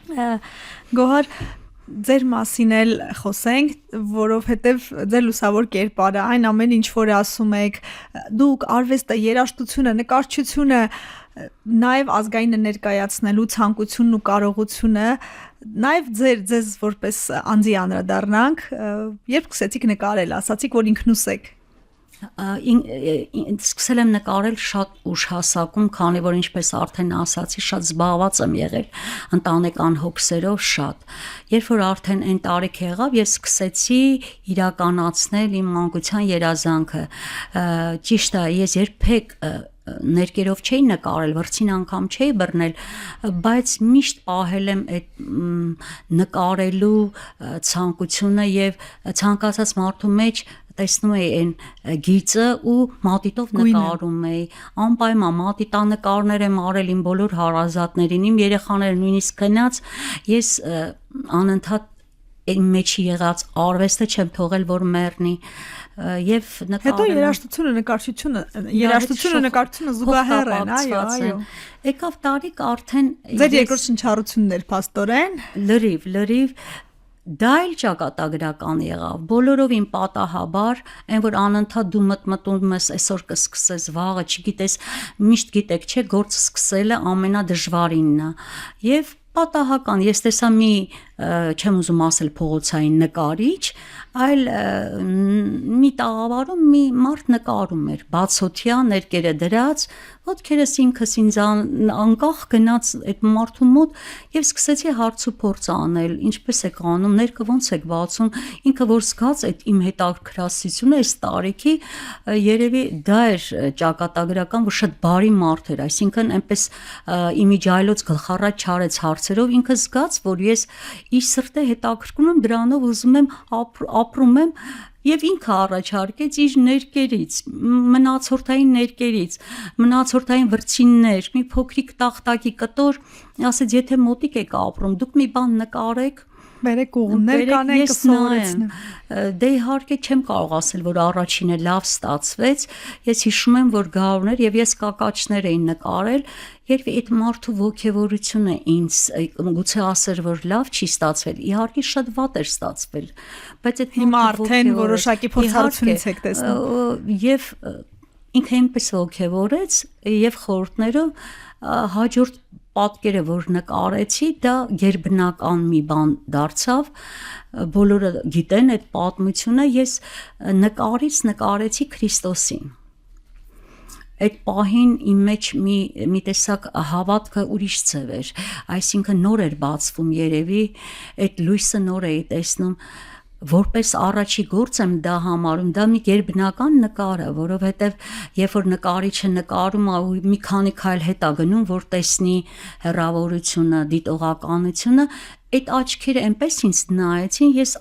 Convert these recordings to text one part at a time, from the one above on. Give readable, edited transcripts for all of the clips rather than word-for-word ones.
Գոհար ձեր մասին էլ խոսենք, որովհետև ձեր լուսավոր կերպարը, այն ամեն ինչ որ ասում եք, դուք արվեստը, երաժշտությունը, նկարչությունը, նաև ազգայինը ներկայացնելու ցանկությունն ու կարողությունը, նաև ձեզ որպես անձի անդրադառնանք, երբ սկսեցիք նկարել, ասացիք, որ ինքնուս եք։ Սկսել եմ նկարել շատ ուշ հասակում, քանի որ ինչպես արդեն ասացի, շատ զբաղված եմ եղել ընտանեկան հոգսերով շատ։ Երբ որ արդեն այն տարիք եղավ, ես սկսեցի իրականացնել իմ մանկության երազանքը։ Ճիշտ է, ես երբեք ներկերով չէի նկարել, վրձին անգամ չէի բռնել, բայց միշտ պահել եմ այդ նկարելու ցանկությունը եւ ցանկացած մարդու մեջ տեսնում էի այն գիծը ու մատիտով նկարում էի, անպայման մատիտանկարներ եմ արել իմ բոլոր հարազատներին, իմ երեխաները նույնիսկ գնաց, ես անընդհատ իմ մեջի եղած արվեստը չեմ թողել, որ մեռնի եւ հետո երաժշտությունը նկարչությունը զուգահեռ են, այո։ Եկավ տարիք արդեն ձեր երկրորդ շնչառությունն էր փաստորեն, լրիվ դա էլ ճակատագրական եղավ, բոլորովին պատահաբար, այն որ անընդհատ դու մտնում ես այսօր կսկսես, վաղը չգիտես, միշտ գիտեք, չէ, գործ սկսելը ամենադժվարինն է։ Եվ պատահական, ես տեսա մի, չեմ ուզում ասել փողոցային նկարիչ, այլ մի տաղավարում մի մարդ նկարում էր, բացօթյա ներկերը դրած, ոտքերս ինքս ինձ անկախ գնաց այդ մարդու մոտ եւ սկսեցի հարց ու փորձ անել, ինչպես եք անում, ներկը ոնց եք բացում, ինքը որ զգաց այդ իմ հետաքրքրասությունը այս տարիքի, երևի դա էր ճակատագրական, որ շատ բարի մարդ էր, այսինքն այնպես իմիջայլոց գլխառած չարեց հարցերով, ինքը զգաց, որ ես իր սրտե հետաքրքրում եմ դրանով, ուզում եմ ապրում եմ եւ ինքը առաջարկեց իր ներկերից, մնացորդային վրձիններ, մի փոքրիկ տախտակի կտոր, ասեց, եթե մոտիկ եք ապրում, դուք մի բան նկարեք, բերեք ուղումներ կանենք, կսովորեցնեմ։ Դե իհարկե չեմ կարող ասել, որ առաջինը լավ ստացվեց, ես հիշում եմ, որ գարուներ եւ ես կակաչներ էին նկարել, երբ այդ մարդու ոգևորությունը ինձ գուցե ասեր, որ լավ չի ստացվել, իհարկե շատ վատ էր ստացվել, բայց այդ հիմա արդեն որոշակի փորձառությունից եք տեսնում։ Եվ ինքը այնպես ոգևորեց եւ խորհուրդներով հաջորդ պատկերը, որ նկարեցի, դա գերբնական մի բան դարձավ, բոլորը գիտեն այդ պատմությունը, ես նկարեցի Քրիստոսին։ Այդ պահին իմ մեջ մի տեսակ հավատքը ուրիշ ձև էր, այսինքն նոր էր բացվում երևի, այդ լույսը նոր էի տեսնում, որպես առաջի գործ եմ դա համարում, դա մի գերբնական նկար է, որովհետև երբ որ նկարիչը նկարում է ու մի քանի քայլ հետ է գնում, որ տեսնի հեռավորությունը, դիտողականությունը, այդ աչքերը այնպես ինձ նայեցին, ես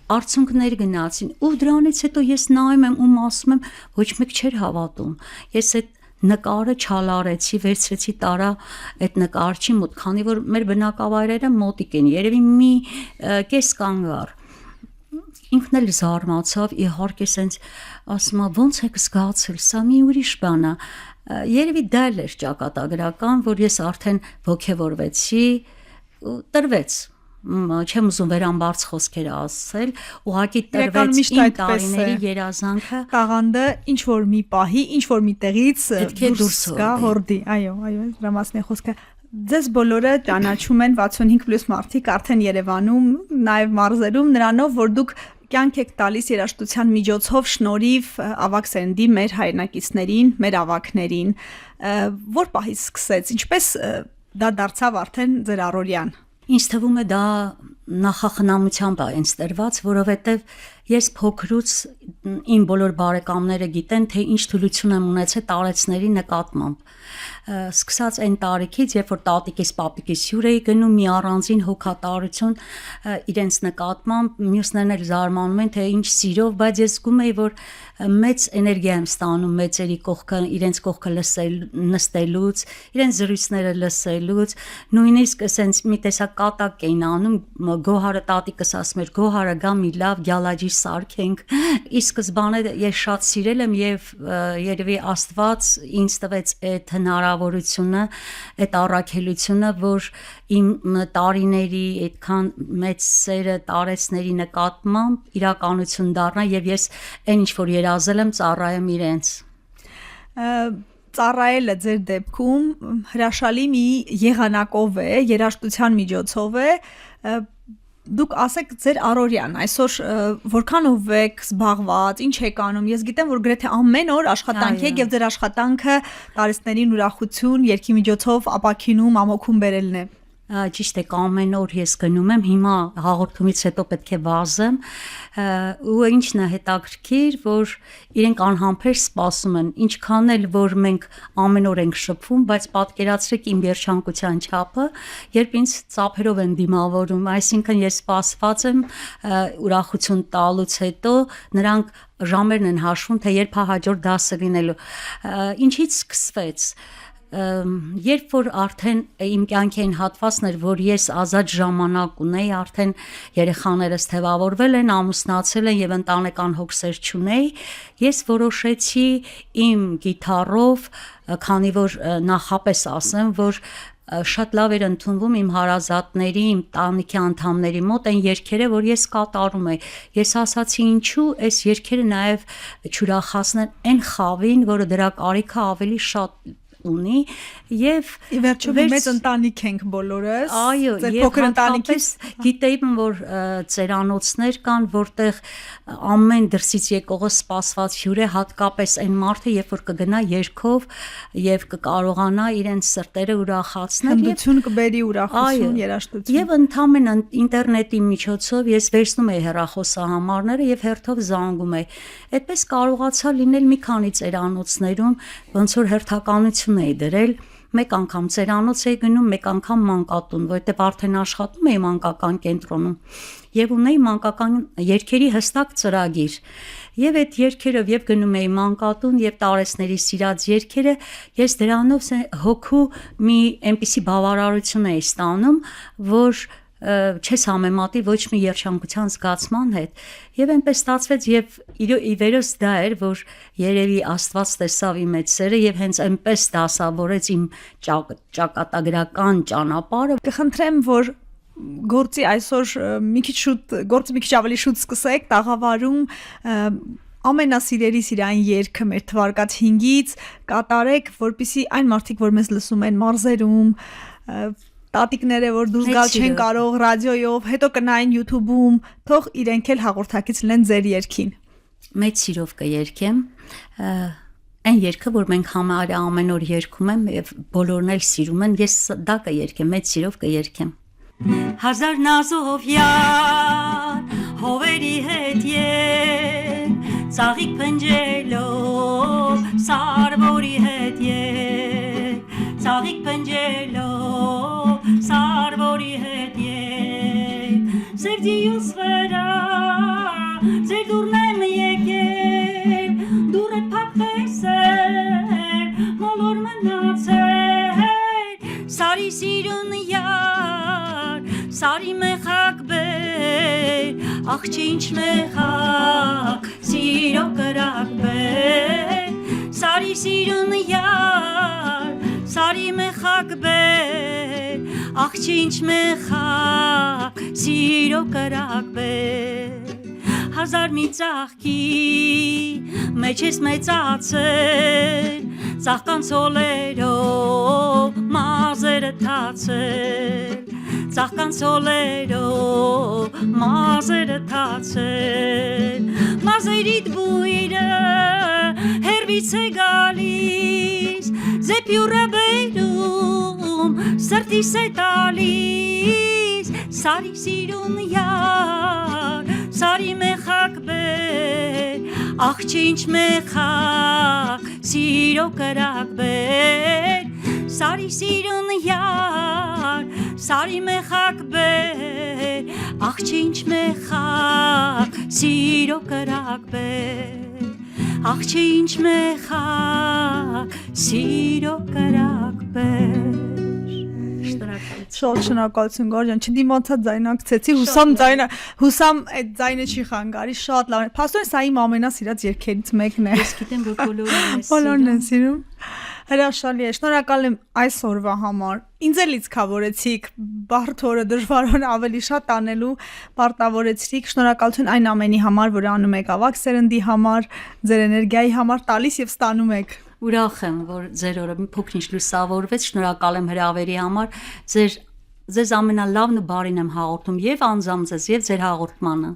արցունքներ գնացին, ու դրանից հետո ես նայում եմ ու ասում եմ, ոչ մեկ չէր հավատում, ես այդ նկարը չալարեցի, վերցրեցի տարա այդ նկարչի մոտ, քանի որ մեր բնակավայրերը մոտիկ են, երևի մի կես կանգար, ինքն էլ զարմացավ, իհարկե սենց ասում է, ոնց եք զգացել, սա մի ուրիշ բան է, երևի դա էր ճակատագրական, որ ես արդեն ոգևորվեցի, տրվեց, չեմ ուզում վերամբարձ խոսքեր ասել, ուղղակի տրվեց իմ տարիների երազանքը, տաղանդը ինչ որ մի պահի, ինչ որ մի տեղից դուրս գա հորդի, այո, դրա մասն է խոսքը։ Ձեզ բոլորը ճանաչում են 65+ մարդիկ արդեն Երևանում, նաև մարզերում, նրանով, որ դուք կյանք եք տալիս երաժշտության միջոցով շնորհիվ ավագ սերնդի մեր հայրենակիցներին, մեր ավագներին, որ պահից սկսեց, ինչպես դա դարձավ արդեն ձեր առօրյան։ Ինձ թվում է դա նախախնամությամբ է ինձ տրված, որովհետև ես փոքրուց իմ բոլոր բարեկամները գիտեն, թե ինչ թուլություն եմ ունեցել տարեցների նկատմամբ։ Սկսած այն տարիքից, երբ որ տատիկիս, պապիկիս հյուր էի գնում, մի առանձին հոգատարություն իրենց նկատմամբ, մյուսներն էլ զարմանում են, թե ինչ սիրով, բայց ես զգում էի, որ մեծ էներգիա եմ ստանում մեծերի կողքը, իրենց կողքը նստելուց, իրենց զրույցները լսելուց, նույնիսկ ասենց մի տեսակ կատակ էին անում Գոհարը տատիկս ասում էր Գոհարը գա մի լավ գյալաջի սարքենք ի սկզբանե ես շատ սիրել եմ եւ երևի Աստված ինձ տվեց այդ հնարավորությունը այդ առաքելությունը որ իմ տարիների այդքան մեծ սերը տարեցների նկատմամբ իրականություն դառնա եւ ես այն ինչ որ երազել եմ ծառայեմ իրենց ծառայելը ձեր դեպքում հրաշալի մի եղանակով է, երաժշտության միջոցով է, դուք ասեք ձեր առօրյան, այսօր որքանով եք զբաղված, ինչ եք անում, ես գիտեմ, որ գրեթե ամեն օր աշխատանք եք եւ ձեր աշխատանքը տարիցներին ուրախություն, երգի միջոցով ապաքինում, ամոքում բերելն է։ Ճիշտ է, ամեն օր ես գնում եմ, հիմա հաղորդումից հետո պետք է վազեմ ու ինչն է հետաքրքիր, որ իրենք անհամբեր սպասում են, ինչքան էլ որ մենք ամեն օր ենք շփվում, բայց պատկերացրեք իմ երջանկության չափը, երբ ինձ ծափերով են դիմավորում, այսինքն ես սպասված եմ ուրախություն տալուց հետո նրանք ժամերն են հաշվում, թե երբ հաջորդ դասը լինելու, ինչից սկսվեց երբ որ արդեն իմ կյանքի այն հատվածն էր, որ ես ազատ ժամանակ ունեի, արդեն երեխաներս թևավորվել են, ամուսնացել են եւ ընտանեկան հոգսեր չունեի, ես որոշեցի իմ գիտարով, քանի որ նախապես ասեմ, որ շատ լավ էր ընդունվում իմ հարազատների, իմ տանիքի անդամների մոտ այն երգերը, որ ես կատարում եի։ Ես ասացի ինչու այս երգերը նաև չուրախացնեն այն խավին, որը դրա կարիքը ավելի շատ ունի եւ ի վերջո մեծ ընտանիք ենք բոլորս ձեր փոքր ընտանիքից գիտեի որ ծերանոցներ կան որտեղ ամեն դրսից եկողը սպասված հյուր է հատկապես այն մարդը երբ որ կգնա երգով եւ կկարողանա իրենց սրտերը ուրախացնել հմտություն կբերի ուրախություն երաժշտություն եւ ընդհանրեն ինտերնետի միջոցով ես վերցնում եի հեռախոսահամարները եւ հերթով զանգում եի այդպես կարողացա լինել մի քանի ծերանոցներում ոնց որ հերթականություն էի դրել մեկ անգամ ծերանոց էի գնում, մեկ անգամ մանկատուն, որտեղ արդեն աշխատում էի մանկական կենտրոնում եւ ունեի մանկական երգերի հստակ ծրագիր։ Եվ այդ երգերով եւ գնում էի մանկատուն եւ տարեցների սիրած երգերը, ես դրանով հոգու մի այնպիսի բավարարություն էի ստանում, որ չես համեմատի ոչ մի երջանկության զգացման հետ եւ այնպես ստացվեց եւ ի վերս դա էր որ երևի Աստված տեսավ իմ այդ սերը եւ հենց այնպես դասավորեց իմ ճակատագրական ճանապարհը կխնդրեմ որ գործի այսօր մի քիչ ավելի շուտ սկսեք տաղավարում ամենասիրելիս իրան երգը մեր թվարկած 5-ից կատարեք որպեսզի այն մարդիկ որ մեզ լսում են մարզերում տատիկները որ դուրս գալ չեն կարող ռադիոյով, հետո կնային YouTube-ում, թող իրենք էլ հաղորդակից լինեն ձեր երգին։ Մեծ սիրով կերգեմ։ Այն երգը, որ մենք համարյա ամեն օր երգում եմ եւ բոլորն էլ սիրում են, ես դա կերգեմ, մեծ սիրով կերգեմ։ Հազար նազով յան հովերի հետ երգ, ծաղիկ փնջելով սարվորի հետ երգ, ծաղիկ փնջելով սարվորի հետ երգ, ձեր դիուս վրա, ձեր դուրն եմ եկել, դուրը փակվեսեր, մոլոր մնացել, սարի սիրուն յար, սարի մեխակ բեր, աղ չէ ինչ մեխակ, սիրո կրակ բեր, սարի սիրուն յար, սարի մեխակ բեր, աղ չէ ինչ մեխակ, սիրո կրակ բեր, հազար մի ծաղկի, մեջ ես մեծացել, ծաղկան սոլերով, մազերը թացել, ծաղկան սոլերով, մազերը թացել, մազերիդ բույրը, հերվից է գալիս, զեպյուրը բերում, սրտիս է տալիս, սարի սիրուն յար, սարի մեխակ բեր, աղ չէ ինչ մեխակ, սիրո կրակ բեր, սարի սիրուն յար, սարի մեխակ բեր, աղ չէ ինչ մեխակ, սիրո կրակ բեր, աղ չէ ինչ մեխակ, սիրո կրակ բեր։ Շնորհակալ Շատ շնորհակալություն Գորջան, չդիմացա ձայնակցեցի, հուսամ այդ ձայնը չի խանգարի, շատ լավ։ Փաստորեն սա իմ ամենասիրած երգերից մեկն է։ Ես գիտեմ, որ բոլորն են սիրում։ Հրաշալի է, շնորհակալ եմ այս օրվա համար։ Ինձ էլ լիցքավորեցիք, բարդ օրը, դժվար օրը ավելի շատ անելու պարտավորեցիք։ Շնորհակալություն այն ամենի համար, որ անում եք ավագ սերնդի համար, ձեր էներգիայի համար տալիս եւ ստանում եք։ Ուրախ եմ, որ ձեր օրը մի փոքր-ինչ լուսավորվեց, շնորհակալ եմ հրավերի համար։ Ձեզ ամենալավն ու բարին եմ հաղորդում եւ անձամբ ձեզ եւ ձեր հաղորդմանը։